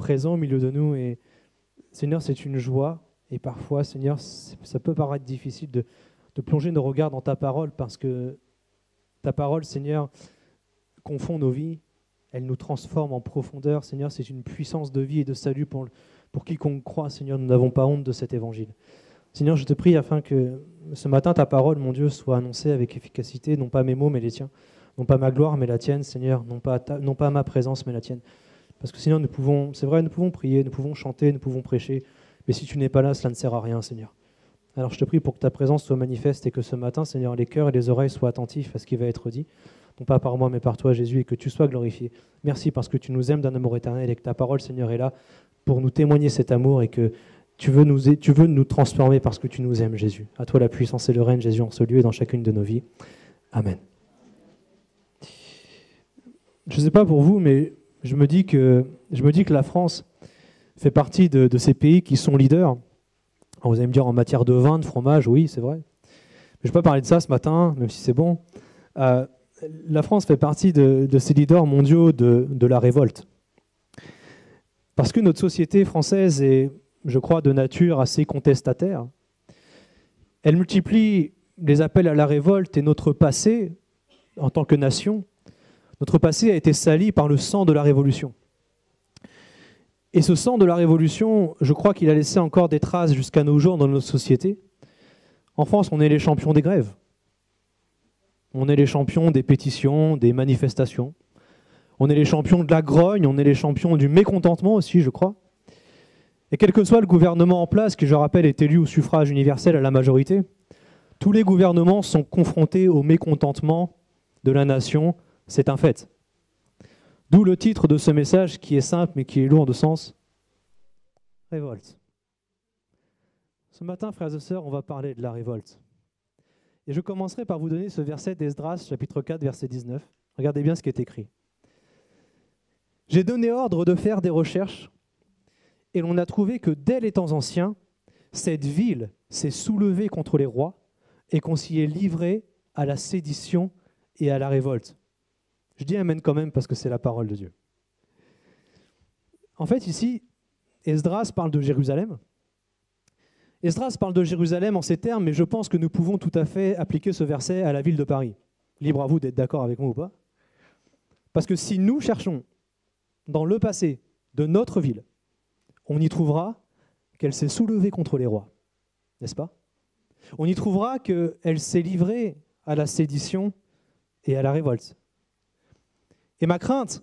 présent au milieu de nous. Et Seigneur, c'est une joie. Et parfois, Seigneur, ça peut paraître difficile de plonger nos regards dans ta parole parce que ta parole, Seigneur, confond nos vies. Elle nous transforme en profondeur. Seigneur, c'est une puissance de vie et de salut pour quiconque croit. Seigneur, nous n'avons pas honte de cet évangile. Seigneur, je te prie afin que ce matin, ta parole, mon Dieu, soit annoncée avec efficacité, non pas mes mots, mais les tiens. Non pas ma gloire, mais la tienne, Seigneur. Non pas ma présence, mais la tienne. Parce que Seigneur, c'est vrai, nous pouvons prier, nous pouvons chanter, nous pouvons prêcher. Mais si tu n'es pas là, cela ne sert à rien, Seigneur. Alors je te prie pour que ta présence soit manifeste et que ce matin, Seigneur, les cœurs et les oreilles soient attentifs à ce qui va être dit. Non pas par moi, mais par toi, Jésus, et que tu sois glorifié. Merci parce que tu nous aimes d'un amour éternel et que ta parole, Seigneur, est là pour nous témoigner cet amour et que tu veux nous transformer parce que tu nous aimes, Jésus. À toi la puissance et le règne, Jésus, en ce lieu et dans chacune de nos vies. Amen. Je ne sais pas pour vous, mais je me dis que la France fait partie de ces pays qui sont leaders. Alors vous allez me dire en matière de vin, de fromage, oui, c'est vrai. Mais je ne vais pas parler de ça ce matin, même si c'est bon. La France fait partie de ces leaders mondiaux de la révolte. Parce que notre société française est, je crois, de nature assez contestataire. Elle multiplie les appels à la révolte et notre passé, en tant que nation, notre passé a été sali par le sang de la Révolution. Et ce sang de la Révolution, je crois qu'il a laissé encore des traces jusqu'à nos jours dans notre société. En France, on est les champions des grèves. On est les champions des pétitions, des manifestations. On est les champions de la grogne, on est les champions du mécontentement aussi, je crois. Et quel que soit le gouvernement en place, qui je rappelle est élu au suffrage universel à la majorité, tous les gouvernements sont confrontés au mécontentement de la nation, c'est un fait. D'où le titre de ce message qui est simple mais qui est lourd de sens. Révolte. Ce matin, frères et sœurs, on va parler de la révolte. Et je commencerai par vous donner ce verset d'Esdras, chapitre 4, verset 19. Regardez bien ce qui est écrit. « J'ai donné ordre de faire des recherches, et l'on a trouvé que dès les temps anciens, cette ville s'est soulevée contre les rois, et qu'on s'y est livré à la sédition et à la révolte. » Je dis amen quand même parce que c'est la parole de Dieu. En fait, ici, Esdras parle de Jérusalem. Esdras parle de Jérusalem en ces termes, mais je pense que nous pouvons tout à fait appliquer ce verset à la ville de Paris. Libre à vous d'être d'accord avec moi ou pas. Parce que si nous cherchons dans le passé de notre ville, on y trouvera qu'elle s'est soulevée contre les rois, n'est-ce pas? On y trouvera qu'elle s'est livrée à la sédition et à la révolte. Et ma crainte,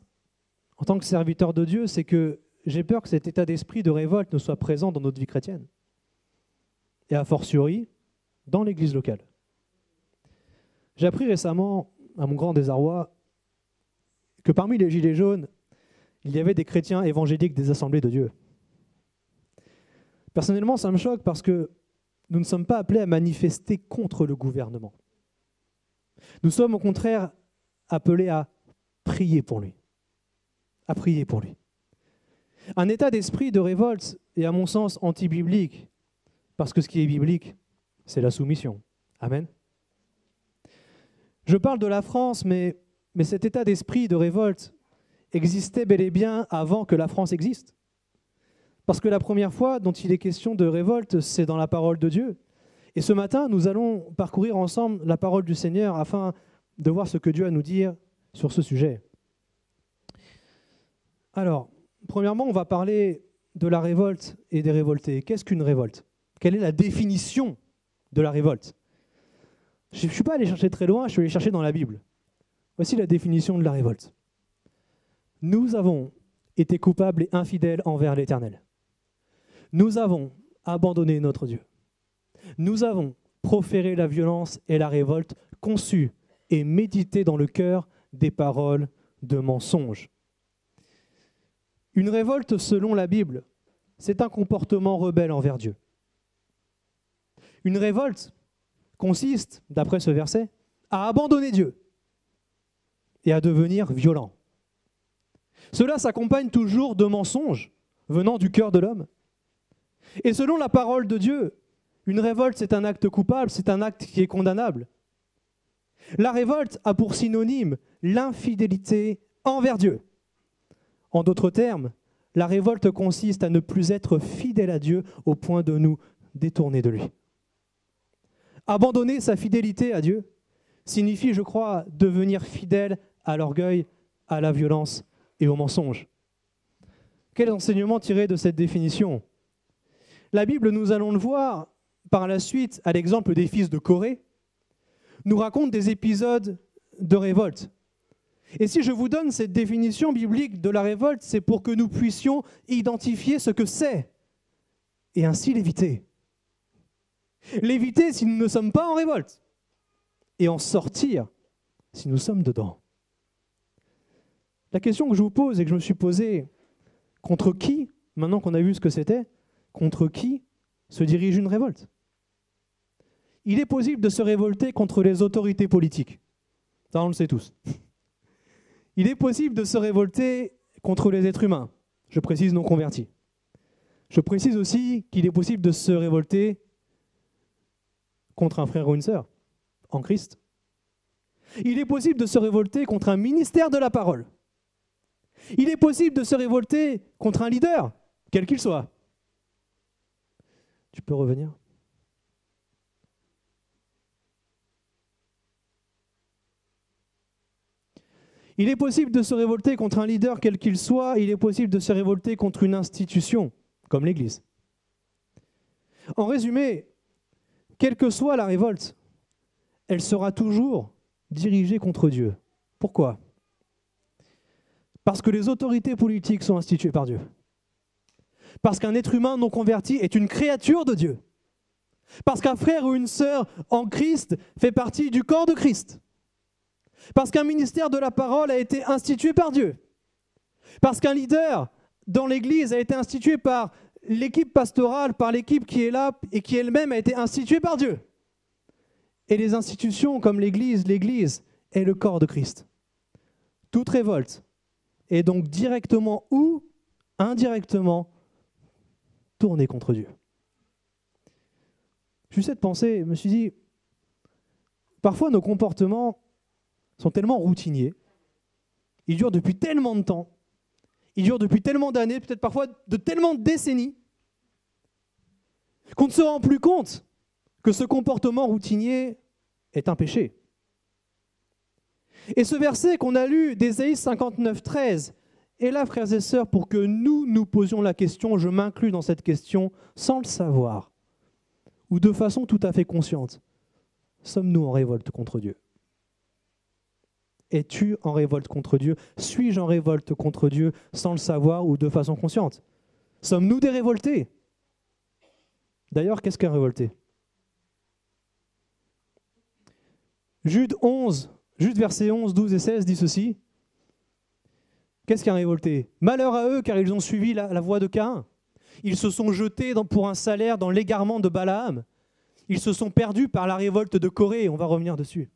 en tant que serviteur de Dieu, c'est que j'ai peur que cet état d'esprit de révolte ne soit présent dans notre vie chrétienne. Et a fortiori, dans l'église locale. J'ai appris récemment, à mon grand désarroi, que parmi les gilets jaunes, il y avait des chrétiens évangéliques des assemblées de Dieu. Personnellement, ça me choque parce que nous ne sommes pas appelés à manifester contre le gouvernement. Nous sommes au contraire appelés à prier pour lui. À prier pour lui. Un état d'esprit de révolte est à mon sens anti-biblique, parce que ce qui est biblique, c'est la soumission. Amen. Je parle de la France, mais cet état d'esprit de révolte existait bel et bien avant que la France existe. Parce que la première fois dont il est question de révolte, c'est dans la parole de Dieu. Et ce matin, nous allons parcourir ensemble la parole du Seigneur afin de voir ce que Dieu a à nous dire sur ce sujet. Alors, premièrement, on va parler de la révolte et des révoltés. Qu'est-ce qu'une révolte? Quelle est la définition de la révolte? Je ne suis pas allé chercher très loin, je suis allé chercher dans la Bible. Voici la définition de la révolte. Nous avons été coupables et infidèles envers l'Éternel. Nous avons abandonné notre Dieu. Nous avons proféré la violence et la révolte, conçu et médité dans le cœur des paroles de mensonges. Une révolte, selon la Bible, c'est un comportement rebelle envers Dieu. Une révolte consiste, d'après ce verset, à abandonner Dieu et à devenir violent. Cela s'accompagne toujours de mensonges venant du cœur de l'homme. Et selon la parole de Dieu, une révolte, c'est un acte coupable, c'est un acte qui est condamnable. La révolte a pour synonyme l'infidélité envers Dieu. En d'autres termes, la révolte consiste à ne plus être fidèle à Dieu au point de nous détourner de lui. Abandonner sa fidélité à Dieu signifie, je crois, devenir fidèle à l'orgueil, à la violence et au mensonge. Quel enseignement tirer de cette définition ? La Bible, nous allons le voir par la suite, à l'exemple des fils de Corée, nous raconte des épisodes de révolte. Et si je vous donne cette définition biblique de la révolte, c'est pour que nous puissions identifier ce que c'est et ainsi l'éviter. L'éviter si nous ne sommes pas en révolte et en sortir si nous sommes dedans. La question que je vous pose et que je me suis posée, contre qui, maintenant qu'on a vu ce que c'était, contre qui se dirige une révolte ? Il est possible de se révolter contre les autorités politiques. Ça, on le sait tous. Il est possible de se révolter contre les êtres humains. Je précise non convertis. Je précise aussi qu'il est possible de se révolter contre un frère ou une sœur en Christ. Il est possible de se révolter contre un ministère de la parole. Il est possible de se révolter contre un leader, quel qu'il soit. Tu peux revenir ? Il est possible de se révolter contre un leader quel qu'il soit, il est possible de se révolter contre une institution, comme l'Église. En résumé, quelle que soit la révolte, elle sera toujours dirigée contre Dieu. Pourquoi ? Parce que les autorités politiques sont instituées par Dieu. Parce qu'un être humain non converti est une créature de Dieu. Parce qu'un frère ou une sœur en Christ fait partie du corps de Christ. Parce qu'un ministère de la parole a été institué par Dieu. Parce qu'un leader dans l'Église a été institué par l'équipe pastorale, par l'équipe qui est là et qui elle-même a été instituée par Dieu. Et les institutions comme l'Église est le corps de Christ. Toute révolte est donc directement ou indirectement tournée contre Dieu. J'ai eu cette pensée, je me suis dit, parfois nos comportements sont tellement routiniers, ils durent depuis tellement de temps, ils durent depuis tellement d'années, peut-être parfois de tellement de décennies, qu'on ne se rend plus compte que ce comportement routinier est un péché. Et ce verset qu'on a lu d'Ésaïe 59, 13, est là, frères et sœurs, pour que nous posions la question, je m'inclus dans cette question, sans le savoir, ou de façon tout à fait consciente. Sommes-nous en révolte contre Dieu ? Es-tu en révolte contre Dieu ? Suis-je en révolte contre Dieu sans le savoir ou de façon consciente ? Sommes-nous des révoltés ? D'ailleurs, qu'est-ce qu'un révolté ? Jude versets 11, 12 et 16 dit ceci. Qu'est-ce qu'un révolté ? Malheur à eux car ils ont suivi la voie de Caïn. Ils se sont jetés pour un salaire dans l'égarement de Balaam. Ils se sont perdus par la révolte de Corée, on va revenir dessus.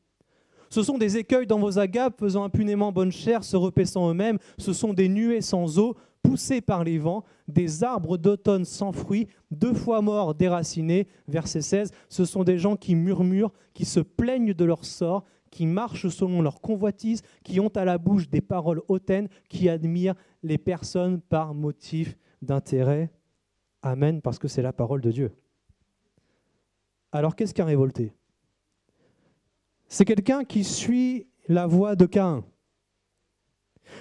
Ce sont des écueils dans vos agapes, faisant impunément bonne chère, se repaissant eux-mêmes. Ce sont des nuées sans eau, poussées par les vents, des arbres d'automne sans fruits, 2 fois morts, déracinés. Verset 16, ce sont des gens qui murmurent, qui se plaignent de leur sort, qui marchent selon leur convoitise, qui ont à la bouche des paroles hautaines, qui admirent les personnes par motif d'intérêt. Amen, parce que c'est la parole de Dieu. Alors qu'est-ce qu'un révolté ? C'est quelqu'un qui suit la voie de Caïn.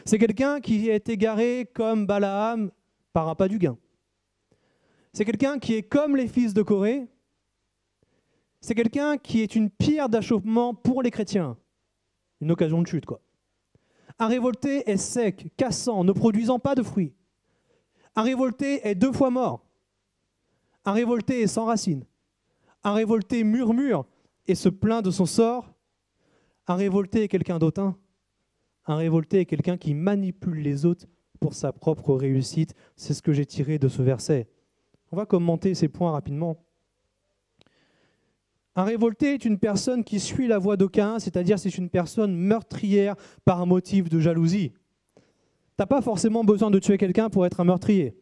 C'est quelqu'un qui est égaré comme Balaam par appât du gain. C'est quelqu'un qui est comme les fils de Corée. C'est quelqu'un qui est une pierre d'achoppement pour les chrétiens. Une occasion de chute, quoi. Un révolté est sec, cassant, ne produisant pas de fruits. Un révolté est 2 fois mort. Un révolté est sans racine. Un révolté murmure et se plaint de son sort. Un révolté est quelqu'un d'autant. Un révolté est quelqu'un qui manipule les autres pour sa propre réussite. C'est ce que j'ai tiré de ce verset. On va commenter ces points rapidement. Un révolté est une personne qui suit la voie de Caïn, c'est-à-dire c'est une personne meurtrière par motif de jalousie. Tu n'as pas forcément besoin de tuer quelqu'un pour être un meurtrier.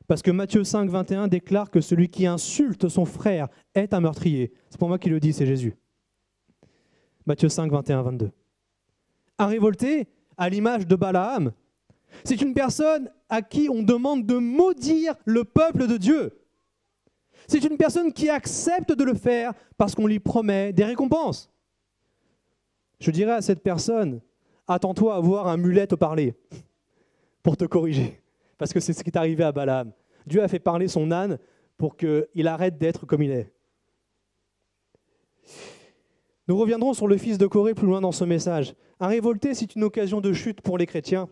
Parce que Matthieu 5, 21 déclare que celui qui insulte son frère est un meurtrier. C'est pour moi qui le dis, c'est Jésus. Matthieu 5, 21, 22. Un révolté, à l'image de Balaam, c'est une personne à qui on demande de maudire le peuple de Dieu. C'est une personne qui accepte de le faire parce qu'on lui promet des récompenses. Je dirais à cette personne, attends-toi à voir un mulet te parler pour te corriger. Parce que c'est ce qui est arrivé à Balaam. Dieu a fait parler son âne pour qu'il arrête d'être comme il est. Nous reviendrons sur le fils de Corée plus loin dans ce message. Un révolté, c'est une occasion de chute pour les chrétiens,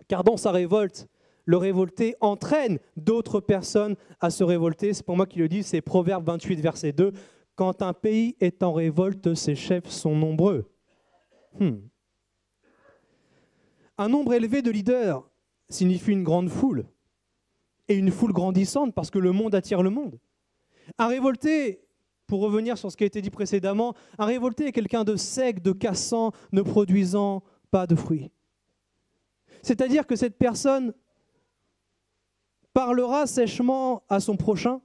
car dans sa révolte, le révolté entraîne d'autres personnes à se révolter. C'est pour moi qui le dis, c'est Proverbe 28, verset 2. « Quand un pays est en révolte, ses chefs sont nombreux. » Un nombre élevé de leaders signifie une grande foule, et une foule grandissante parce que le monde attire le monde. Un révolté, pour revenir sur ce qui a été dit précédemment, un révolté est quelqu'un de sec, de cassant, ne produisant pas de fruits. C'est-à-dire que cette personne parlera sèchement à son prochain.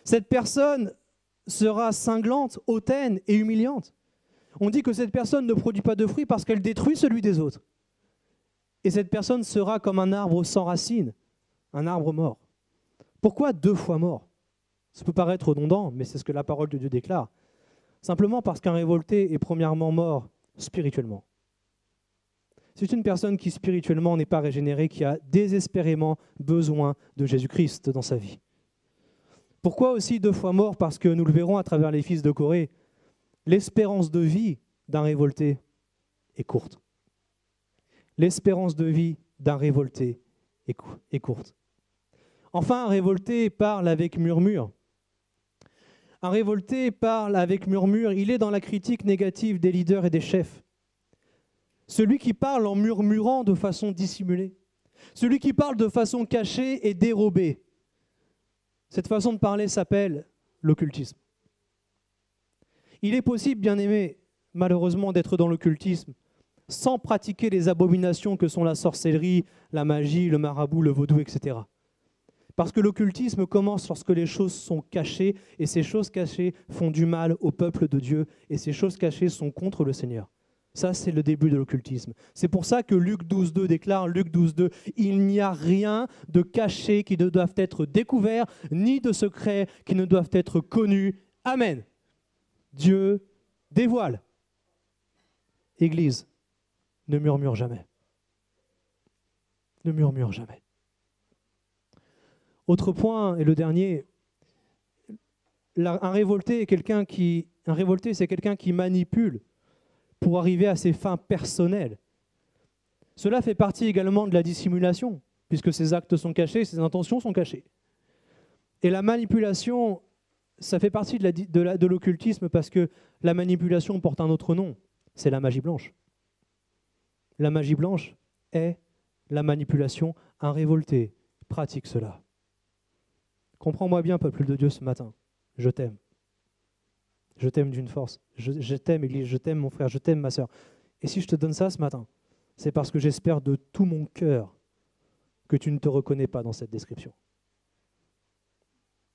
Cette personne sera cinglante, hautaine et humiliante. On dit que cette personne ne produit pas de fruits parce qu'elle détruit celui des autres. Et cette personne sera comme un arbre sans racines, un arbre mort. Pourquoi 2 fois mort? Ça peut paraître redondant, mais c'est ce que la parole de Dieu déclare. Simplement parce qu'un révolté est premièrement mort spirituellement. C'est une personne qui spirituellement n'est pas régénérée, qui a désespérément besoin de Jésus-Christ dans sa vie. Pourquoi aussi 2 fois mort? Parce que nous le verrons à travers les fils de Corée, l'espérance de vie d'un révolté est courte. L'espérance de vie d'un révolté est courte. Enfin, un révolté parle avec murmure. Un révolté parle avec murmure. Il est dans la critique négative des leaders et des chefs. Celui qui parle en murmurant de façon dissimulée. Celui qui parle de façon cachée et dérobée. Cette façon de parler s'appelle l'occultisme. Il est possible, bien aimé, malheureusement, d'être dans l'occultisme sans pratiquer les abominations que sont la sorcellerie, la magie, le marabout, le vaudou, etc. Parce que l'occultisme commence lorsque les choses sont cachées, et ces choses cachées font du mal au peuple de Dieu, et ces choses cachées sont contre le Seigneur. Ça, c'est le début de l'occultisme. C'est pour ça que Luc 12.2 déclare, Luc 12.2, « Il n'y a rien de caché qui ne doive être découvert, ni de secret qui ne doivent être connus. » Amen. Dieu dévoile. Église, ne murmure jamais. Ne murmure jamais. Autre point, et le dernier, un révolté, c'est quelqu'un qui manipule pour arriver à ses fins personnelles. Cela fait partie également de la dissimulation, puisque ses actes sont cachés, ses intentions sont cachées. Et la manipulation, ça fait partie de l'occultisme parce que la manipulation porte un autre nom, c'est la magie blanche. La magie blanche est la manipulation. Un révolté pratique cela. Comprends-moi bien, peuple de Dieu, ce matin. Je t'aime. Je t'aime d'une force. Je t'aime, Église. Je t'aime, mon frère. Je t'aime, ma sœur. Et si je te donne ça ce matin, c'est parce que j'espère de tout mon cœur que tu ne te reconnais pas dans cette description.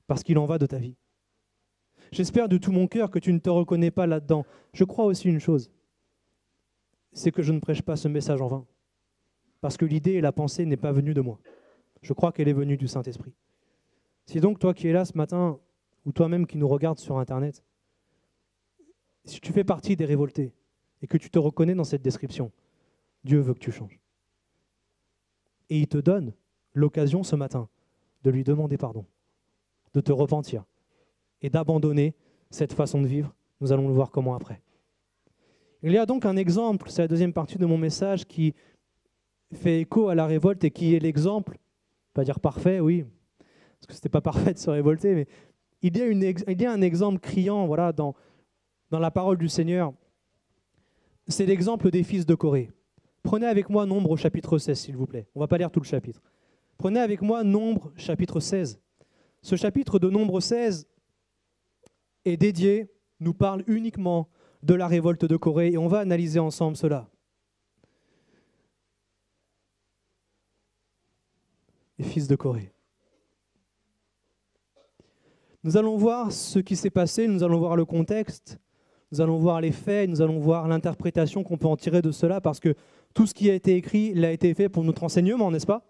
Parce qu'il en va de ta vie. J'espère de tout mon cœur que tu ne te reconnais pas là-dedans. Je crois aussi une chose, c'est que je ne prêche pas ce message en vain. Parce que l'idée et la pensée n'est pas venue de moi. Je crois qu'elle est venue du Saint-Esprit. Si donc toi qui es là ce matin, ou toi-même qui nous regardes sur Internet, si tu fais partie des révoltés et que tu te reconnais dans cette description, Dieu veut que tu changes. Et il te donne l'occasion ce matin de lui demander pardon, de te repentir et d'abandonner cette façon de vivre. Nous allons le voir comment après. Il y a donc un exemple, c'est la deuxième partie de mon message, qui fait écho à la révolte et qui est l'exemple, pas dire parfait, oui, parce que ce n'était pas parfait de se révolter, mais il y a un exemple criant voilà, dans la parole du Seigneur. C'est l'exemple des fils de Corée. Prenez avec moi Nombre chapitre 16, s'il vous plaît. On ne va pas lire tout le chapitre. Prenez avec moi Nombre chapitre 16. Ce chapitre de Nombre 16 est dédié, nous parle uniquement de la révolte de Corée, et on va analyser ensemble cela. Les fils de Corée. Nous allons voir ce qui s'est passé, nous allons voir le contexte, nous allons voir les faits, nous allons voir l'interprétation qu'on peut en tirer de cela, parce que tout ce qui a été écrit, il a été fait pour notre enseignement, n'est-ce pas?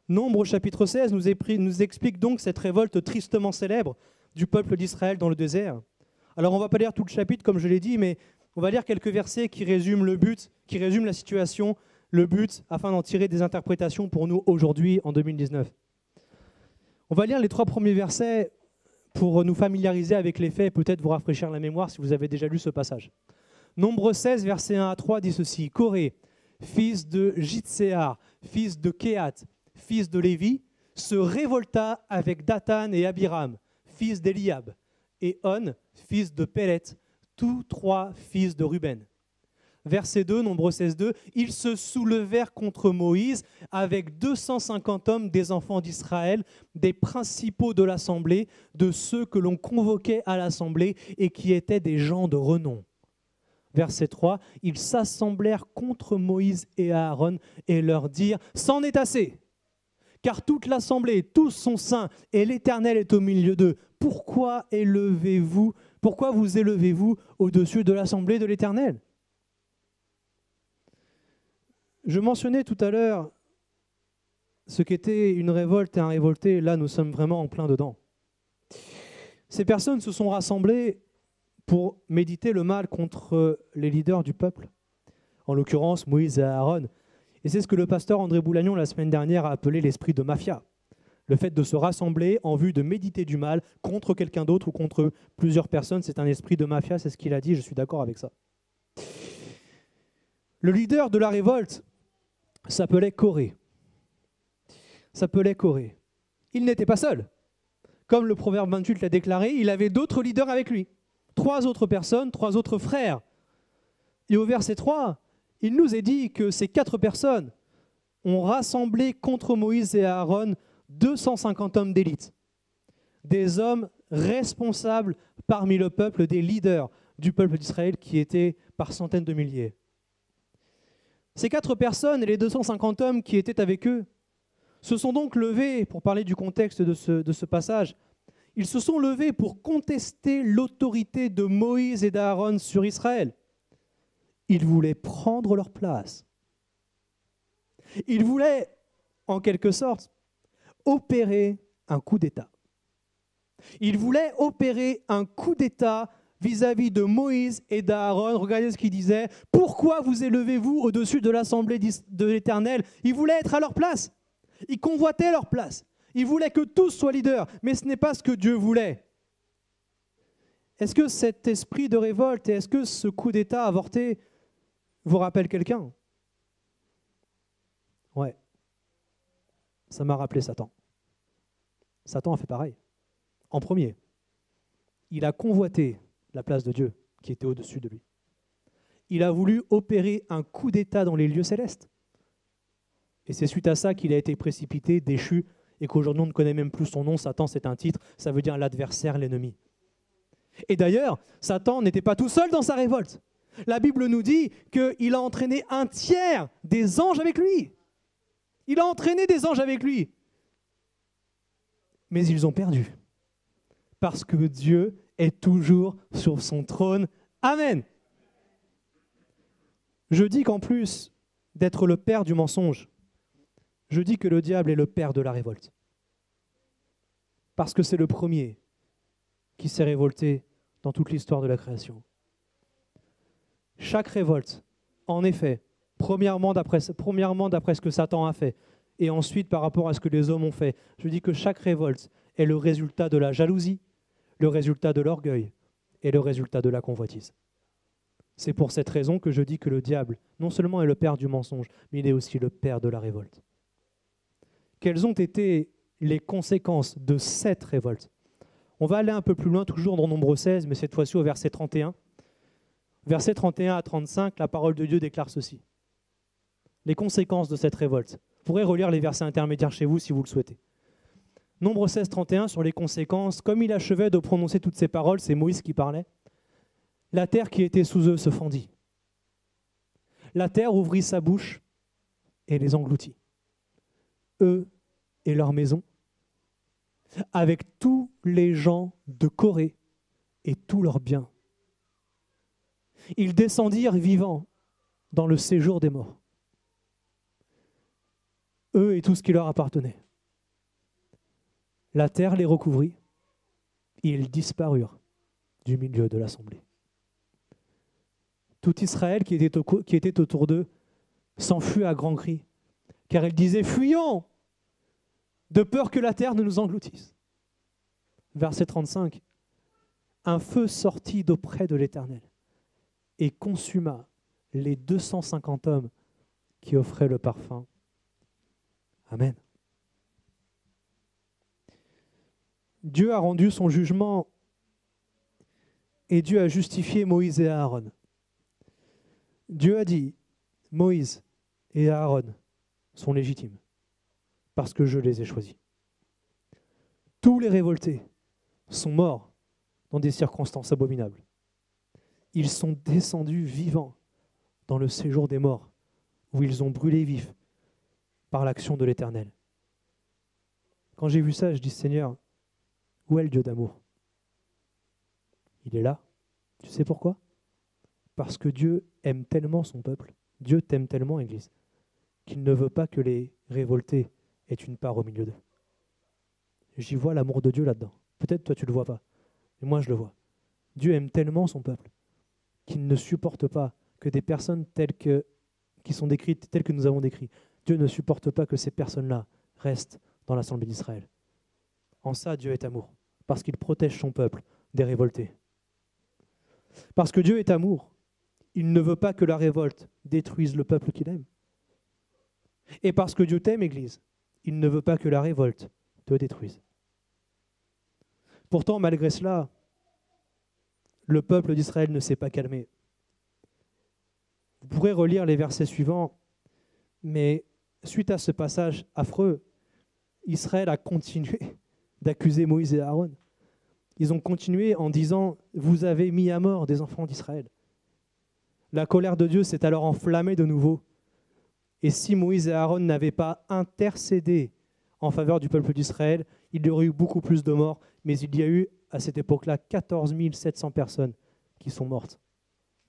Nombre chapitre 16 nous explique donc cette révolte tristement célèbre du peuple d'Israël dans le désert. Alors on ne va pas lire tout le chapitre comme je l'ai dit, mais on va lire quelques versets qui résument le but, qui résument la situation, le but, afin d'en tirer des interprétations pour nous aujourd'hui en 2019. On va lire les 3 premiers versets pour nous familiariser avec les faits et peut-être vous rafraîchir la mémoire si vous avez déjà lu ce passage. Nombre 16, versets 1 à 3 dit ceci. Coré, fils de Jitséar, fils de Kéhat, fils de Lévi, se révolta avec Dathan et Abiram, fils d'Eliab, et On, fils de Pélet, tous 3 fils de Ruben. Verset 2, Nombre 16, 2, ils se soulevèrent contre Moïse avec 250 hommes des enfants d'Israël, des principaux de l'assemblée, de ceux que l'on convoquait à l'assemblée et qui étaient des gens de renom. Verset 3, ils s'assemblèrent contre Moïse et Aaron et leur dirent « C'en est assez ! Car toute l'assemblée, tous sont saints, et l'Éternel est au milieu d'eux. Pourquoi vous élevez-vous au-dessus de l'assemblée de l'Éternel » Je mentionnais tout à l'heure ce qu'était une révolte et un révolté. Là, nous sommes vraiment en plein dedans. Ces personnes se sont rassemblées pour méditer le mal contre les leaders du peuple, en l'occurrence Moïse et Aaron. Et c'est ce que le pasteur André Boulagnon, la semaine dernière, a appelé l'esprit de mafia. Le fait de se rassembler en vue de méditer du mal contre quelqu'un d'autre ou contre plusieurs personnes, c'est un esprit de mafia, c'est ce qu'il a dit, je suis d'accord avec ça. Le leader de la révolte s'appelait Coré. Il n'était pas seul. Comme le Proverbe 28 l'a déclaré, il avait d'autres leaders avec lui. 3 autres personnes, 3 autres frères. Et au verset 3, il nous est dit que ces 4 personnes ont rassemblé contre Moïse et Aaron 250 hommes d'élite. Des hommes responsables parmi le peuple, des leaders du peuple d'Israël qui étaient par centaines de milliers. Ces 4 personnes et les 250 hommes qui étaient avec eux se sont donc levés, pour parler du contexte de ce passage, ils se sont levés pour contester l'autorité de Moïse et d'Aaron sur Israël. Ils voulaient prendre leur place. Ils voulaient, en quelque sorte, opérer un coup d'État. Ils voulaient opérer un coup d'État vis-à-vis de Moïse et d'Aaron. Regardez ce qu'il disait. « Pourquoi vous élevez-vous au-dessus de l'assemblée de l'Éternel » Ils voulaient être à leur place. Ils convoitaient leur place. Ils voulaient que tous soient leaders, mais ce n'est pas ce que Dieu voulait. Est-ce que cet esprit de révolte et est-ce que ce coup d'État avorté vous rappelle quelqu'un? Ouais. Ça m'a rappelé Satan. Satan a fait pareil. En premier, il a convoité la place de Dieu qui était au-dessus de lui. Il a voulu opérer un coup d'État dans les lieux célestes. Et c'est suite à ça qu'il a été précipité, déchu, et qu'aujourd'hui on ne connaît même plus son nom. Satan, c'est un titre, ça veut dire l'adversaire, l'ennemi. Et d'ailleurs, Satan n'était pas tout seul dans sa révolte. La Bible nous dit qu'il a entraîné un tiers des anges avec lui. Il a entraîné des anges avec lui. Mais ils ont perdu. Parce que Dieu est toujours sur son trône. Amen. Je dis qu'en plus d'être le père du mensonge, je dis que le diable est le père de la révolte. Parce que c'est le premier qui s'est révolté dans toute l'histoire de la création. Chaque révolte, en effet, premièrement d'après ce que Satan a fait, et ensuite par rapport à ce que les hommes ont fait, je dis que chaque révolte est le résultat de la jalousie, le résultat de l'orgueil et le résultat de la convoitise. C'est pour cette raison que je dis que le diable, non seulement est le père du mensonge, mais il est aussi le père de la révolte. Quelles ont été les conséquences de cette révolte? On va aller un peu plus loin, toujours dans Nombre 16, mais cette fois-ci au verset 31. Versets 31 à 35, la parole de Dieu déclare ceci. Les conséquences de cette révolte. Vous pourrez relire les versets intermédiaires chez vous si vous le souhaitez. Nombre 16, 31, sur les conséquences. Comme il achevait de prononcer toutes ces paroles, c'est Moïse qui parlait, la terre qui était sous eux se fendit. La terre ouvrit sa bouche et les engloutit. Eux et leurs maisons, avec tous les gens de Corée et tous leurs biens. Ils descendirent vivants dans le séjour des morts. eux et tout ce qui leur appartenait. La terre les recouvrit et ils disparurent du milieu de l'assemblée. Tout Israël qui était autour d'eux s'enfuit à grands cris, car ils disaient « Fuyons !» de peur que la terre ne nous engloutisse. Verset 35. Un feu sortit d'auprès de l'Éternel et consuma les 250 hommes qui offraient le parfum. Amen. Dieu a rendu son jugement et Dieu a justifié Moïse et Aaron. Dieu a dit, Moïse et Aaron sont légitimes parce que je les ai choisis. Tous les révoltés sont morts dans des circonstances abominables. Ils sont descendus vivants dans le séjour des morts, où ils ont brûlé vifs par l'action de l'Éternel. Quand j'ai vu ça, je dis, Seigneur, où est le Dieu d'amour? Il est là. Tu sais pourquoi? Parce que Dieu aime tellement son peuple, Dieu t'aime tellement, Église, qu'il ne veut pas que les révoltés aient une part au milieu d'eux. J'y vois l'amour de Dieu là-dedans. Peut-être toi tu ne le vois pas, mais moi je le vois. Dieu aime tellement son peuple qu'il ne supporte pas que des personnes qui sont décrites telles que nous avons décrites. Dieu ne supporte pas que ces personnes-là restent dans l'assemblée d'Israël. En ça, Dieu est amour, parce qu'il protège son peuple des révoltés. Parce que Dieu est amour, il ne veut pas que la révolte détruise le peuple qu'il aime. Et parce que Dieu t'aime, Église, il ne veut pas que la révolte te détruise. Pourtant, malgré cela, le peuple d'Israël ne s'est pas calmé. Vous pourrez relire les versets suivants, mais suite à ce passage affreux, Israël a continué d'accuser Moïse et Aaron. Ils ont continué en disant « Vous avez mis à mort des enfants d'Israël ». La colère de Dieu s'est alors enflammée de nouveau. Et si Moïse et Aaron n'avaient pas intercédé en faveur du peuple d'Israël, il y aurait eu beaucoup plus de morts, mais il y a eu à cette époque-là 14 700 personnes qui sont mortes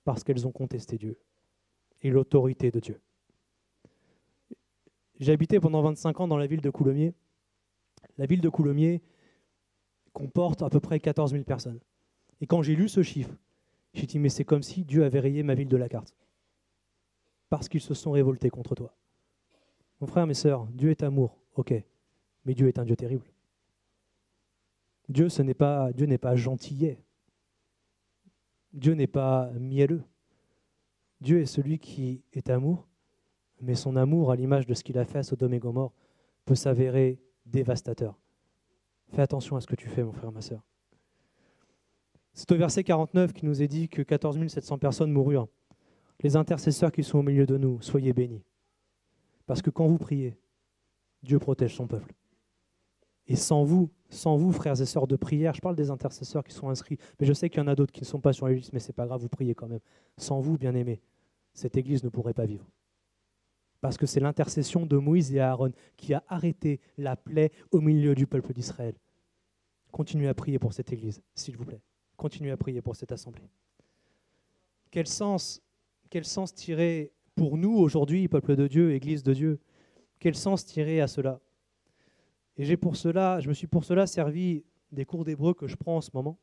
parce qu'elles ont contesté Dieu et l'autorité de Dieu. J'ai habité pendant 25 ans dans la ville de Coulommiers. La ville de Coulommiers comporte à peu près 14 000 personnes. Et quand j'ai lu ce chiffre, j'ai dit, mais c'est comme si Dieu avait rayé ma ville de la carte. Parce qu'ils se sont révoltés contre toi. Mon frère, mes sœurs, Dieu est amour, ok, mais Dieu est un Dieu terrible. Dieu n'est pas gentillet. Dieu n'est pas mielleux. Dieu est celui qui est amour, mais son amour, à l'image de ce qu'il a fait à Sodome et Gomorrhe, peut s'avérer dévastateur. Fais attention à ce que tu fais, mon frère, ma sœur. C'est au verset 49 qui nous est dit que 14 700 personnes moururent. Les intercesseurs qui sont au milieu de nous, soyez bénis. Parce que quand vous priez, Dieu protège son peuple. Et sans vous, frères et sœurs de prière, je parle des intercesseurs qui sont inscrits, mais je sais qu'il y en a d'autres qui ne sont pas sur l'église, mais ce n'est pas grave, vous priez quand même. Sans vous, bien-aimés, cette église ne pourrait pas vivre. Parce que c'est l'intercession de Moïse et Aaron qui a arrêté la plaie au milieu du peuple d'Israël. Continuez à prier pour cette église, s'il vous plaît. Continuez à prier pour cette assemblée. Quel sens tirer pour nous aujourd'hui, peuple de Dieu, église de Dieu, quel sens tirer à cela? Et je me suis pour cela servi des cours d'hébreu que je prends en ce moment.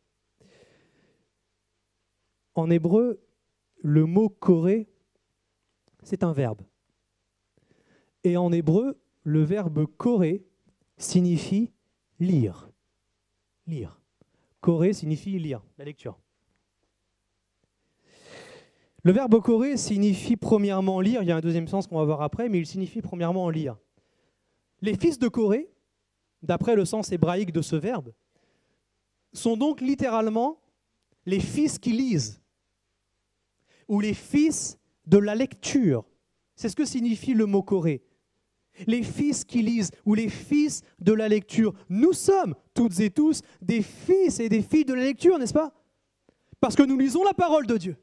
En hébreu, le mot koré, c'est un verbe. Et en hébreu, le verbe koré signifie lire. Lire. Koré signifie lire, la lecture. Le verbe koré signifie premièrement lire, il y a un deuxième sens qu'on va voir après, mais il signifie premièrement lire. Les fils de Corée, d'après le sens hébraïque de ce verbe, sont donc littéralement les fils qui lisent, ou les fils de la lecture. C'est ce que signifie le mot Corée. Les fils qui lisent, ou les fils de la lecture. Nous sommes, toutes et tous, des fils et des filles de la lecture, n'est-ce pas? Parce que nous lisons la parole de Dieu.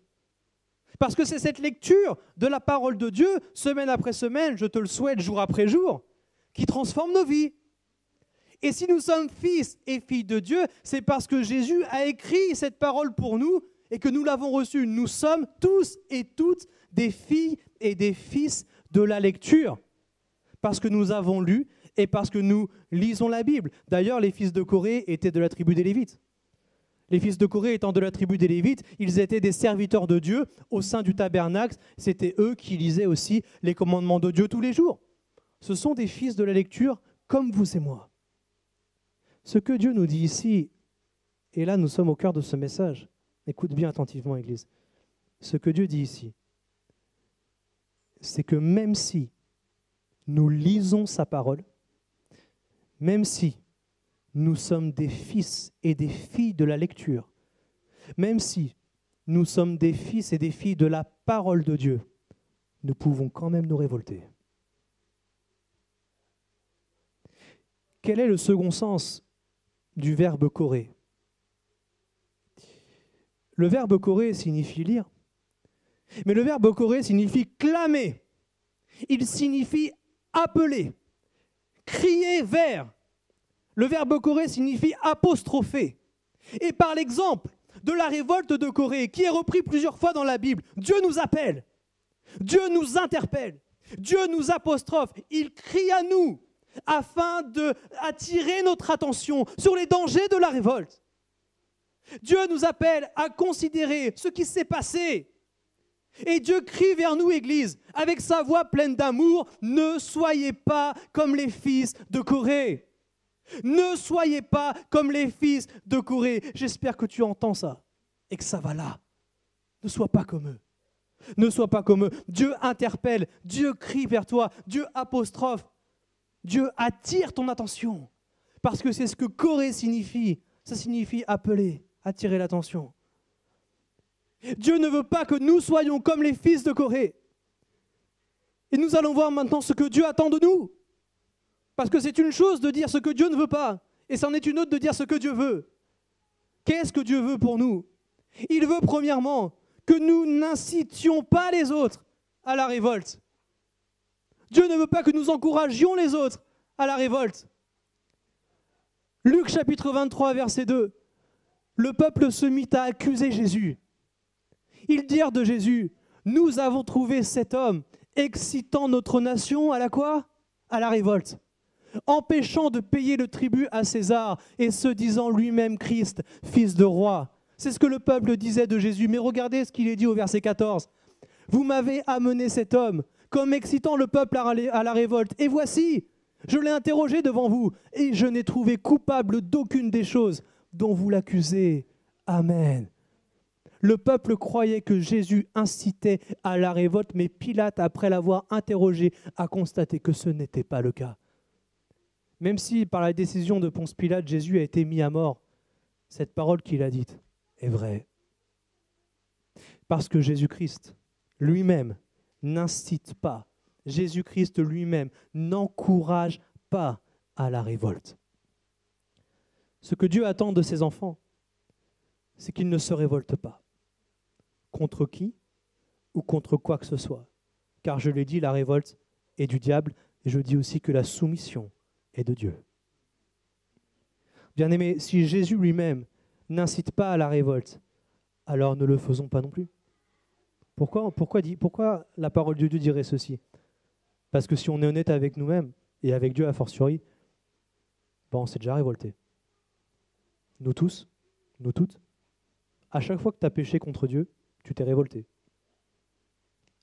Parce que c'est cette lecture de la parole de Dieu, semaine après semaine, je te le souhaite, jour après jour, qui transforme nos vies. Et si nous sommes fils et filles de Dieu, c'est parce que Jésus a écrit cette parole pour nous et que nous l'avons reçue. Nous sommes tous et toutes des filles et des fils de la lecture. parce que nous avons lu et parce que nous lisons la Bible. D'ailleurs, les fils de Corée étaient de la tribu des Lévites. Les fils de Corée étant de la tribu des Lévites, ils étaient des serviteurs de Dieu au sein du tabernacle. C'était eux qui lisaient aussi les commandements de Dieu tous les jours. Ce sont des fils de la lecture comme vous et moi. Ce que Dieu nous dit ici, et là nous sommes au cœur de ce message, écoute bien attentivement, Église. Ce que Dieu dit ici, c'est que même si nous lisons sa parole, même si nous sommes des fils et des filles de la lecture, même si nous sommes des fils et des filles de la parole de Dieu, nous pouvons quand même nous révolter. Quel est le second sens du verbe coré? Le verbe coré signifie lire, mais le verbe coré signifie clamer, il signifie appeler, crier vers. Le verbe Corée signifie apostropher. Et par l'exemple de la révolte de Corée, qui est repris plusieurs fois dans la Bible, Dieu nous appelle, Dieu nous interpelle, Dieu nous apostrophe, il crie à nous afin d'attirer notre attention sur les dangers de la révolte. Dieu nous appelle à considérer ce qui s'est passé. Et Dieu crie vers nous, Église, avec sa voix pleine d'amour, « Ne soyez pas comme les fils de Corée ». Ne soyez pas comme les fils de Corée. J'espère que tu entends ça et que ça va là. Ne sois pas comme eux. Ne sois pas comme eux. Dieu interpelle, Dieu crie vers toi, Dieu apostrophe, Dieu attire ton attention. Parce que c'est ce que Corée signifie. Ça signifie appeler, attirer l'attention. Dieu ne veut pas que nous soyons comme les fils de Corée. Et nous allons voir maintenant ce que Dieu attend de nous. Parce que c'est une chose de dire ce que Dieu ne veut pas, et c'en est une autre de dire ce que Dieu veut. Qu'est-ce que Dieu veut pour nous? Il veut premièrement que nous n'incitions pas les autres à la révolte. Dieu ne veut pas que nous encouragions les autres à la révolte. Luc chapitre 23, verset 2. Le peuple se mit à accuser Jésus. Ils dirent de Jésus, « Nous avons trouvé cet homme excitant notre nation à la quoi? À la révolte. Empêchant de payer le tribut à César et se disant lui-même Christ, fils de roi. » C'est ce que le peuple disait de Jésus. Mais regardez ce qu'il est dit au verset 14. « Vous m'avez amené cet homme comme excitant le peuple à la révolte. Et voici, je l'ai interrogé devant vous et je n'ai trouvé coupable d'aucune des choses dont vous l'accusez. Amen. » Le peuple croyait que Jésus incitait à la révolte, mais Pilate, après l'avoir interrogé, a constaté que ce n'était pas le cas. Même si par la décision de Ponce Pilate, Jésus a été mis à mort, cette parole qu'il a dite est vraie. Parce que Jésus-Christ lui-même n'incite pas, Jésus-Christ lui-même n'encourage pas à la révolte. Ce que Dieu attend de ses enfants, c'est qu'ils ne se révoltent pas. Contre qui ou contre quoi que ce soit. Car je l'ai dit, la révolte est du diable, et je dis aussi que la soumission est de Dieu. Bien-aimés, si Jésus lui-même n'incite pas à la révolte, alors ne le faisons pas non plus. Pourquoi la parole de Dieu dirait ceci? Parce que si on est honnête avec nous-mêmes, et avec Dieu a fortiori, on s'est déjà révolté. Nous tous, nous toutes. À chaque fois que tu as péché contre Dieu, tu t'es révolté.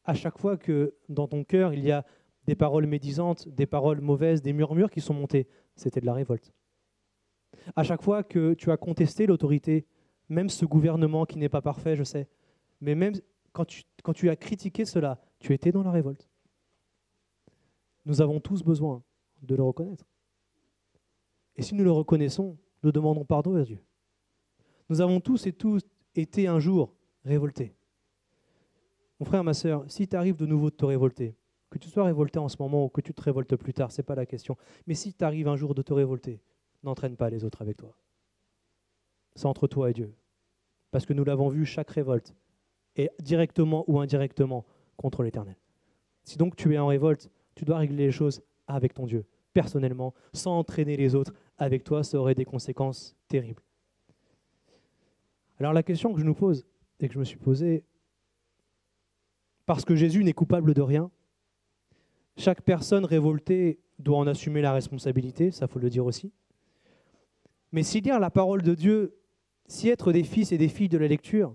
À chaque fois que dans ton cœur, il y a des paroles médisantes, des paroles mauvaises, des murmures qui sont montés, c'était de la révolte. À chaque fois que tu as contesté l'autorité, même ce gouvernement qui n'est pas parfait, je sais, mais même quand tu as critiqué cela, tu étais dans la révolte. Nous avons tous besoin de le reconnaître. Et si nous le reconnaissons, nous demandons pardon à Dieu. Nous avons tous et tous été un jour révoltés. Mon frère, ma sœur, si tu arrives de nouveau de te révolter, que tu sois révolté en ce moment ou que tu te révoltes plus tard, ce n'est pas la question. Mais si tu arrives un jour de te révolter, n'entraîne pas les autres avec toi. C'est entre toi et Dieu. Parce que nous l'avons vu, chaque révolte est directement ou indirectement contre l'Éternel. Si donc tu es en révolte, tu dois régler les choses avec ton Dieu, personnellement, sans entraîner les autres avec toi, ça aurait des conséquences terribles. Alors la question que je nous pose, et que je me suis posée, parce que Jésus n'est coupable de rien, Chaque personne révoltée doit en assumer la responsabilité, ça faut le dire aussi. Mais si lire la parole de Dieu, si être des fils et des filles de la lecture,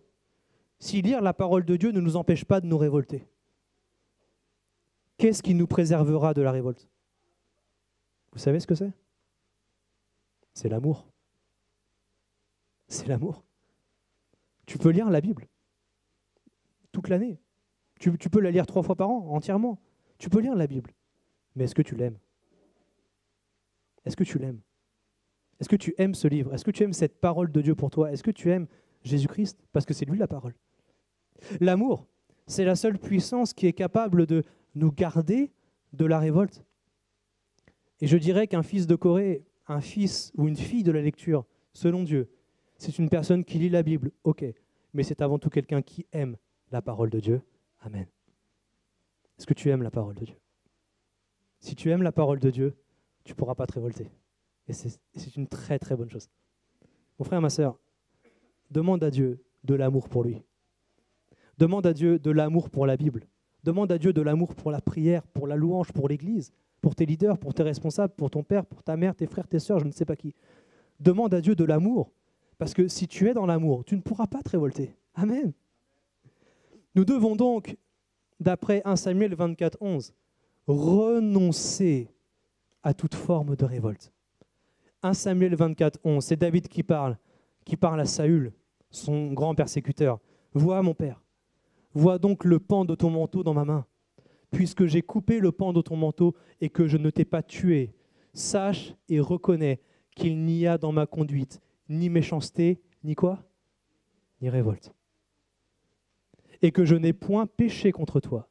si lire la parole de Dieu ne nous empêche pas de nous révolter, qu'est-ce qui nous préservera de la révolte? Vous savez ce que c'est? C'est l'amour. C'est l'amour. Tu peux lire la Bible toute l'année. Tu peux la lire 3 fois par an, entièrement. Tu peux lire la Bible. Mais est-ce que tu l'aimes? Est-ce que tu l'aimes? Est-ce que tu aimes ce livre? Est-ce que tu aimes cette parole de Dieu pour toi? Est-ce que tu aimes Jésus-Christ? Parce que c'est lui la parole. L'amour, c'est la seule puissance qui est capable de nous garder de la révolte. Et je dirais qu'un fils de Corée, un fils ou une fille de la lecture, selon Dieu, c'est une personne qui lit la Bible, ok, mais c'est avant tout quelqu'un qui aime la parole de Dieu. Amen. Est-ce que tu aimes la parole de Dieu? Si tu aimes la parole de Dieu, tu ne pourras pas te révolter. Et c'est une très très bonne chose. Mon frère, ma sœur, demande à Dieu de l'amour pour lui. Demande à Dieu de l'amour pour la Bible. Demande à Dieu de l'amour pour la prière, pour la louange, pour l'Église, pour tes leaders, pour tes responsables, pour ton père, pour ta mère, tes frères, tes sœurs, je ne sais pas qui. Demande à Dieu de l'amour, parce que si tu es dans l'amour, tu ne pourras pas te révolter. Amen. Nous devons donc, d'après 1 Samuel 24, 11, renoncer à toute forme de révolte. 1 Samuel 24, 11, c'est David qui parle à Saül, son grand persécuteur. « Vois, mon père, vois donc le pan de ton manteau dans ma main. Puisque j'ai coupé le pan de ton manteau et que je ne t'ai pas tué, sache et reconnais qu'il n'y a dans ma conduite ni méchanceté, ni quoi? Ni révolte. Et que je n'ai point péché contre toi.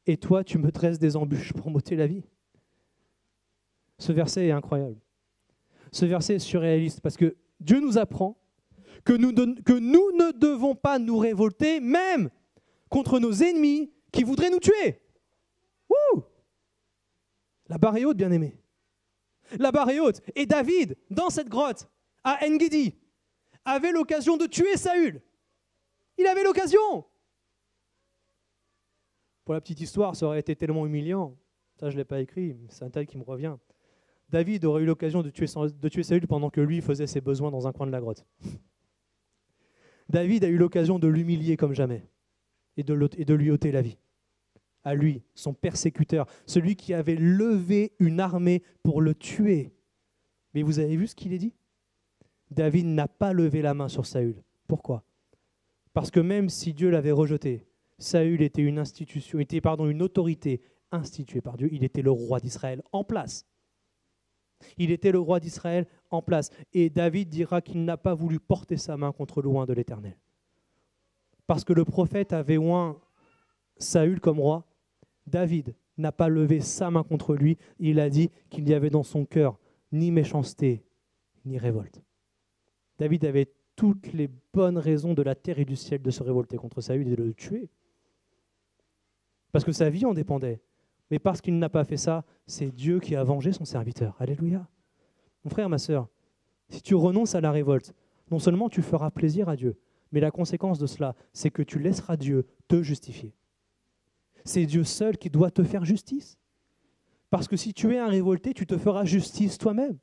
Et toi, tu me dresses des embûches pour m'ôter la vie. » Ce verset est incroyable. Ce verset est surréaliste parce que Dieu nous apprend que nous ne devons pas nous révolter même contre nos ennemis qui voudraient nous tuer. Wouh! La barre est haute, bien-aimé. La barre est haute. Et David, dans cette grotte, à En-Gedi, avait l'occasion de tuer Saül. Il avait l'occasion. Pour la petite histoire, ça aurait été tellement humiliant. Ça, je ne l'ai pas écrit, mais c'est un tel qui me revient. David aurait eu l'occasion de tuer Saül pendant que lui faisait ses besoins dans un coin de la grotte. David a eu l'occasion de l'humilier comme jamais et de lui ôter la vie. À lui, son persécuteur, celui qui avait levé une armée pour le tuer. Mais vous avez vu ce qu'il est dit? David n'a pas levé la main sur Saül. Pourquoi? Parce que même si Dieu l'avait rejeté, Saül était une autorité instituée par Dieu. Il était le roi d'Israël en place. Il était le roi d'Israël en place. Et David dira qu'il n'a pas voulu porter sa main contre l'oint de l'Éternel. Parce que le prophète avait oint Saül comme roi, David n'a pas levé sa main contre lui. Il a dit qu'il n'y avait dans son cœur ni méchanceté, ni révolte. David avait toutes les bonnes raisons de la terre et du ciel de se révolter contre Saül et de le tuer. Parce que sa vie en dépendait. Mais parce qu'il n'a pas fait ça, c'est Dieu qui a vengé son serviteur. Alléluia. Mon frère, ma sœur, si tu renonces à la révolte, non seulement tu feras plaisir à Dieu, mais la conséquence de cela, c'est que tu laisseras Dieu te justifier. C'est Dieu seul qui doit te faire justice. Parce que si tu es un révolté, tu te feras justice toi-même.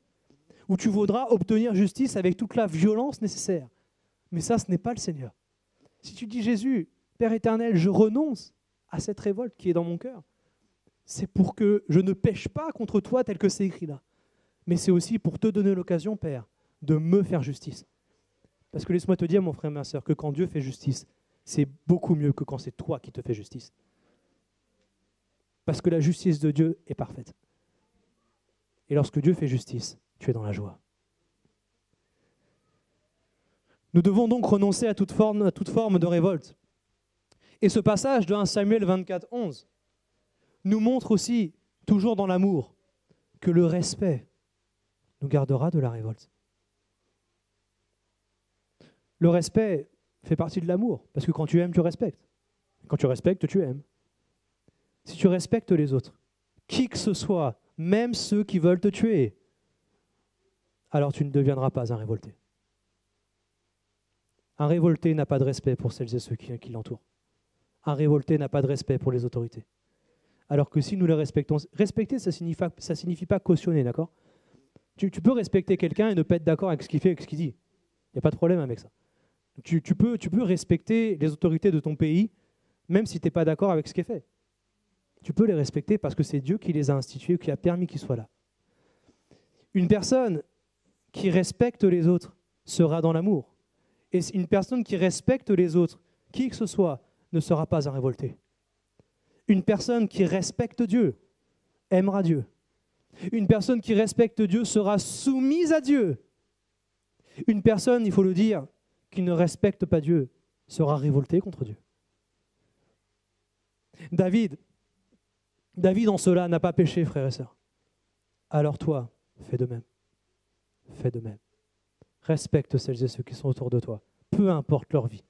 Ou tu voudras obtenir justice avec toute la violence nécessaire. Mais ça, ce n'est pas le Seigneur. Si tu dis Jésus, Père éternel, je renonce à cette révolte qui est dans mon cœur, c'est pour que je ne pêche pas contre toi tel que c'est écrit là. Mais c'est aussi pour te donner l'occasion, Père, de me faire justice. Parce que laisse-moi te dire, mon frère, ma sœur, que quand Dieu fait justice, c'est beaucoup mieux que quand c'est toi qui te fais justice. Parce que la justice de Dieu est parfaite. Et lorsque Dieu fait justice, tu es dans la joie. Nous devons donc renoncer à toute forme de révolte. Et ce passage de 1 Samuel 24, 11 nous montre aussi, toujours dans l'amour, que le respect nous gardera de la révolte. Le respect fait partie de l'amour, parce que quand tu aimes, tu respectes. Quand tu respectes, tu aimes. Si tu respectes les autres, qui que ce soit, même ceux qui veulent te tuer, alors tu ne deviendras pas un révolté. Un révolté n'a pas de respect pour celles et ceux qui l'entourent. Un révolté n'a pas de respect pour les autorités. alors que si nous les respectons, respecter, ça signifie pas cautionner, d'accord? Tu peux respecter quelqu'un et ne pas être d'accord avec ce qu'il fait, avec ce qu'il dit. Il n'y a pas de problème avec ça. Tu peux respecter les autorités de ton pays, même si tu n'es pas d'accord avec ce qui est fait. Tu peux les respecter parce que c'est Dieu qui les a institués, qui a permis qu'ils soient là. Une personne qui respecte les autres sera dans l'amour. Et une personne qui respecte les autres, qui que ce soit, ne sera pas un révolté. Une personne qui respecte Dieu aimera Dieu. Une personne qui respecte Dieu sera soumise à Dieu. Une personne, il faut le dire, qui ne respecte pas Dieu sera révoltée contre Dieu. David en cela n'a pas péché, frères et sœurs. Alors toi, fais de même. Fais de même. Respecte celles et ceux qui sont autour de toi, peu importe leur vie.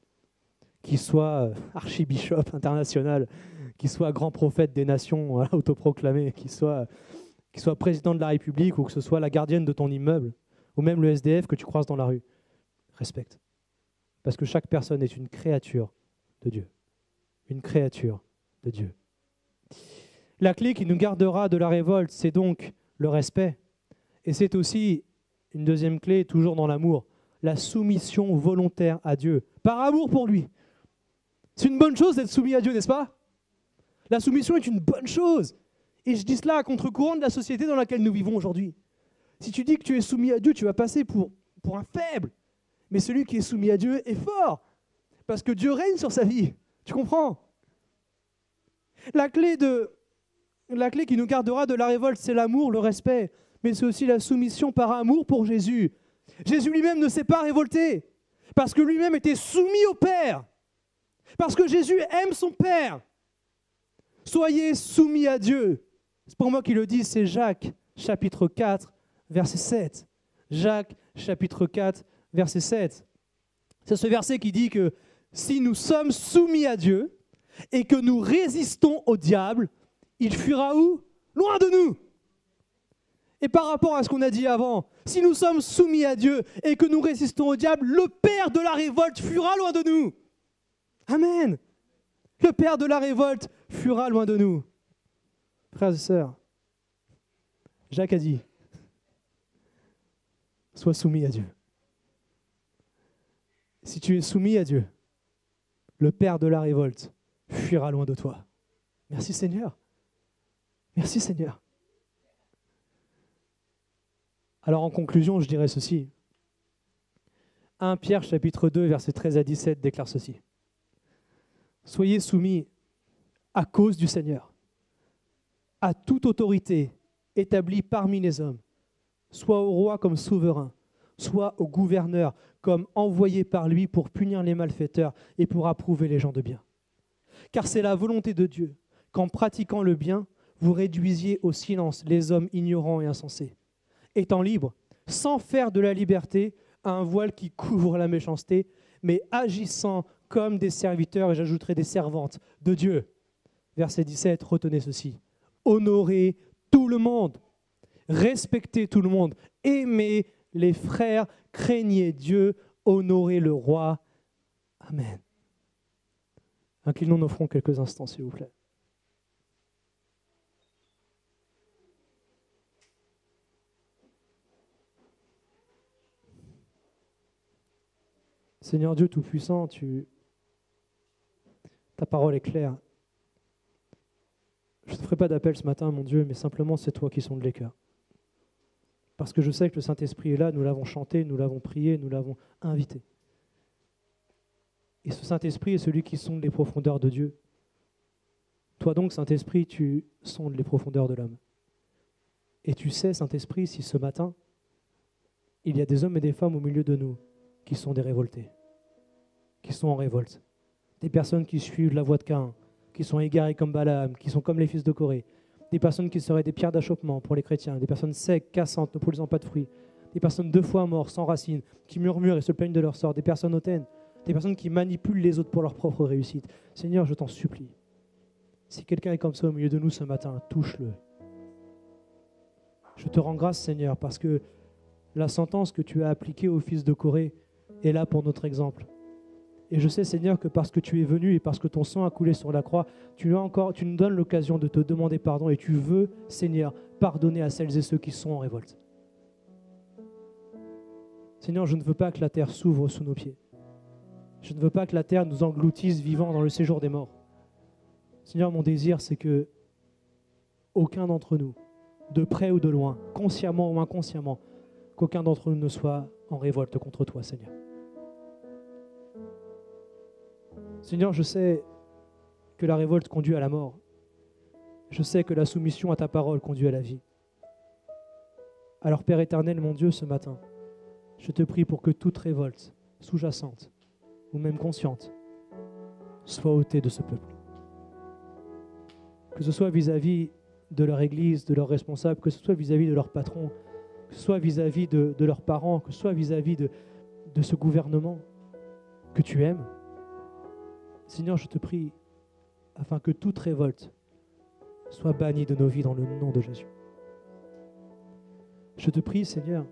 Qu'ils soient archibishop international, qu'ils soient grand prophète des nations autoproclamé, qu'ils soient président de la République ou que ce soit la gardienne de ton immeuble, ou même le SDF que tu croises dans la rue. Respecte. Parce que chaque personne est une créature de Dieu. Une créature de Dieu. La clé qui nous gardera de la révolte, c'est donc le respect. Et c'est aussi une deuxième clé, toujours dans l'amour, la soumission volontaire à Dieu, par amour pour lui. C'est une bonne chose d'être soumis à Dieu, n'est-ce pas? La soumission est une bonne chose. Et je dis cela à contre-courant de la société dans laquelle nous vivons aujourd'hui. Si tu dis que tu es soumis à Dieu, tu vas passer pour un faible. Mais celui qui est soumis à Dieu est fort, parce que Dieu règne sur sa vie. Tu comprends? La clé qui nous gardera de la révolte, c'est l'amour, le respect, mais c'est aussi la soumission par amour pour Jésus. Jésus lui-même ne s'est pas révolté, parce que lui-même était soumis au Père, parce que Jésus aime son Père. Soyez soumis à Dieu. C'est pour moi qui le dis, c'est Jacques, chapitre 4, verset 7. Jacques, chapitre 4, verset 7. C'est ce verset qui dit que si nous sommes soumis à Dieu et que nous résistons au diable, il fuira où? Loin de nous. Et par rapport à ce qu'on a dit avant, si nous sommes soumis à Dieu et que nous résistons au diable, le père de la révolte fuira loin de nous. Amen. Le père de la révolte fuira loin de nous. Frères et sœurs, Jacques a dit, sois soumis à Dieu. Si tu es soumis à Dieu, le père de la révolte fuira loin de toi. Merci Seigneur. Merci Seigneur. Alors en conclusion, je dirais ceci. 1 Pierre chapitre 2, versets 13 à 17 déclare ceci. Soyez soumis à cause du Seigneur, à toute autorité établie parmi les hommes, soit au roi comme souverain, soit au gouverneur comme envoyé par lui pour punir les malfaiteurs et pour approuver les gens de bien. Car c'est la volonté de Dieu qu'en pratiquant le bien, vous réduisiez au silence les hommes ignorants et insensés, étant libres, sans faire de la liberté un voile qui couvre la méchanceté, mais agissant comme des serviteurs, et j'ajouterai des servantes de Dieu. Verset 17, retenez ceci. Honorez tout le monde, respectez tout le monde, aimez les frères, craignez Dieu, honorez le roi. Amen. Inclinons nos fronts quelques instants, s'il vous plaît. Seigneur Dieu Tout-Puissant, ta parole est claire. Je ne te ferai pas d'appel ce matin, mon Dieu, mais simplement c'est toi qui sondes les cœurs. Parce que je sais que le Saint-Esprit est là, nous l'avons chanté, nous l'avons prié, nous l'avons invité. Et ce Saint-Esprit est celui qui sonde les profondeurs de Dieu. Toi donc, Saint-Esprit, tu sondes les profondeurs de l'homme. Et tu sais, Saint-Esprit, si ce matin, il y a des hommes et des femmes au milieu de nous qui sont des révoltés, qui sont en révolte. Des personnes qui suivent la voie de Caïn, qui sont égarées comme Balaam, qui sont comme les fils de Corée. Des personnes qui seraient des pierres d'achoppement pour les chrétiens, des personnes secs, cassantes, ne produisant pas de fruits. Des personnes 2 fois mortes, sans racines, qui murmurent et se plaignent de leur sort. Des personnes hautaines, des personnes qui manipulent les autres pour leur propre réussite. Seigneur, je t'en supplie. Si quelqu'un est comme ça au milieu de nous ce matin, touche-le. Je te rends grâce, Seigneur, parce que la sentence que tu as appliquée aux fils de Corée est là pour notre exemple. Et je sais, Seigneur, que parce que tu es venu et parce que ton sang a coulé sur la croix, tu nous donnes l'occasion de te demander pardon et tu veux, Seigneur, pardonner à celles et ceux qui sont en révolte. Seigneur, je ne veux pas que la terre s'ouvre sous nos pieds. Je ne veux pas que la terre nous engloutisse vivants dans le séjour des morts. Seigneur, mon désir, c'est que aucun d'entre nous, de près ou de loin, consciemment ou inconsciemment, qu'aucun d'entre nous ne soit en révolte contre toi, Seigneur. Seigneur, je sais que la révolte conduit à la mort. Je sais que la soumission à ta parole conduit à la vie. Alors, Père éternel, mon Dieu, ce matin, je te prie pour que toute révolte sous-jacente ou même consciente soit ôtée de ce peuple. Que ce soit vis-à-vis de leur église, de leurs responsables, que ce soit vis-à-vis de leurs patrons, que ce soit vis-à-vis de leurs parents, que ce soit vis-à-vis de ce gouvernement que tu aimes. Seigneur, je te prie afin que toute révolte soit bannie de nos vies dans le nom de Jésus. Je te prie, Seigneur,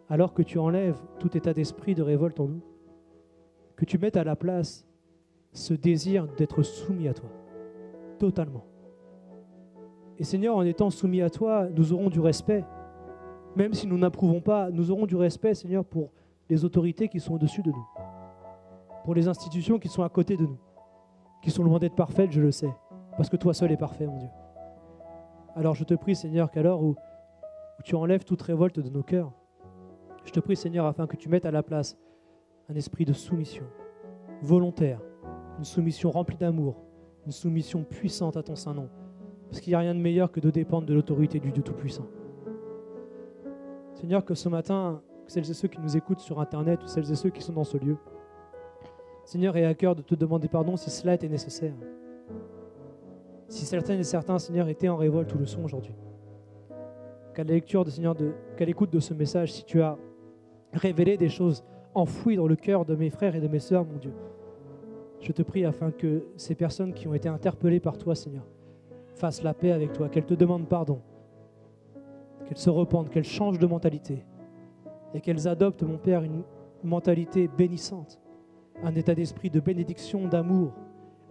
alors que tu enlèves tout état d'esprit de révolte en nous, que tu mettes à la place ce désir d'être soumis à toi, totalement. Et Seigneur, en étant soumis à toi, nous aurons du respect. Même si nous n'approuvons pas, nous aurons du respect, Seigneur, pour les autorités qui sont au-dessus de nous, pour les institutions qui sont à côté de nous, qui sont loin d'être parfaites, je le sais, parce que toi seul es parfait, mon Dieu. Alors je te prie, Seigneur, qu'à l'heure où tu enlèves toute révolte de nos cœurs, je te prie, Seigneur, afin que tu mettes à la place un esprit de soumission volontaire, une soumission remplie d'amour, une soumission puissante à ton saint nom. Parce qu'il n'y a rien de meilleur que de dépendre de l'autorité du Dieu Tout-Puissant. Seigneur, que ce matin, celles et ceux qui nous écoutent sur Internet ou celles et ceux qui sont dans ce lieu, Seigneur, aie à cœur de te demander pardon si cela était nécessaire. Si certaines et certains, Seigneur, étaient en révolte ou le sont aujourd'hui. Qu'à la lecture de Seigneur, qu'à l'écoute de ce message, si tu as révélé des choses enfouies dans le cœur de mes frères et de mes sœurs, mon Dieu, je te prie afin que ces personnes qui ont été interpellées par toi, Seigneur, fassent la paix avec toi, qu'elles te demandent pardon, qu'elles se repentent, qu'elles changent de mentalité et qu'elles adoptent, mon Père, une mentalité bénissante, un état d'esprit de bénédiction, d'amour,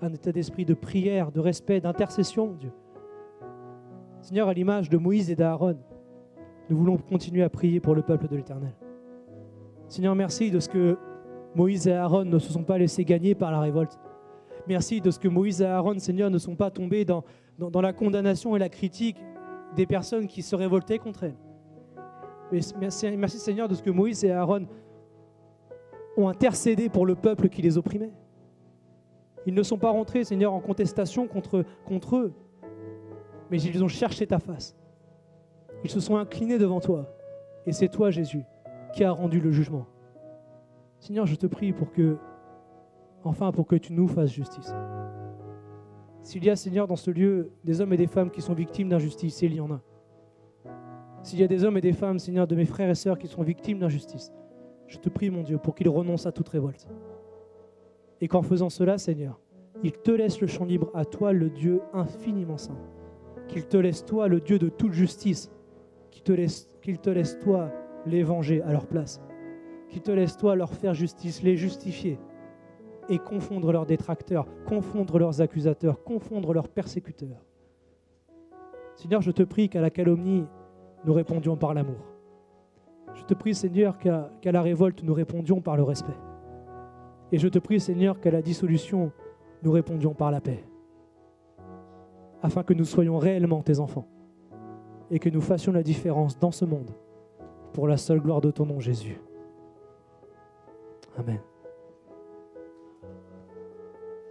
un état d'esprit de prière, de respect, d'intercession, mon Dieu. Seigneur, à l'image de Moïse et d'Aaron, nous voulons continuer à prier pour le peuple de l'Éternel. Seigneur, merci de ce que Moïse et Aaron ne se sont pas laissés gagner par la révolte. Merci de ce que Moïse et Aaron, Seigneur, ne sont pas tombés dans la condamnation et la critique des personnes qui se révoltaient contre elles. Merci, Seigneur, de ce que Moïse et Aaron ont intercédé pour le peuple qui les opprimait. Ils ne sont pas rentrés, Seigneur, en contestation contre eux, mais ils ont cherché ta face. Ils se sont inclinés devant toi. Et c'est toi, Jésus, qui a rendu le jugement. Seigneur, je te prie pour que tu nous fasses justice. S'il y a, Seigneur, dans ce lieu, des hommes et des femmes qui sont victimes d'injustice, et il y en a. S'il y a des hommes et des femmes, Seigneur, de mes frères et sœurs qui sont victimes d'injustice, je te prie, mon Dieu, pour qu'ils renoncent à toute révolte. Et qu'en faisant cela, Seigneur, ils te laissent le champ libre à toi, le Dieu infiniment saint. Qu'il te laisse, toi, le Dieu de toute justice. Qu'il te laisse, toi, les venger à leur place. Qu'il te laisse, toi, leur faire justice, les justifier. Et confondre leurs détracteurs, confondre leurs accusateurs, confondre leurs persécuteurs. Seigneur, je te prie qu'à la calomnie, nous répondions par l'amour. Je te prie, Seigneur, qu'à la révolte, nous répondions par le respect. Et je te prie, Seigneur, qu'à la dissolution, nous répondions par la paix. Afin que nous soyons réellement tes enfants et que nous fassions la différence dans ce monde pour la seule gloire de ton nom, Jésus. Amen.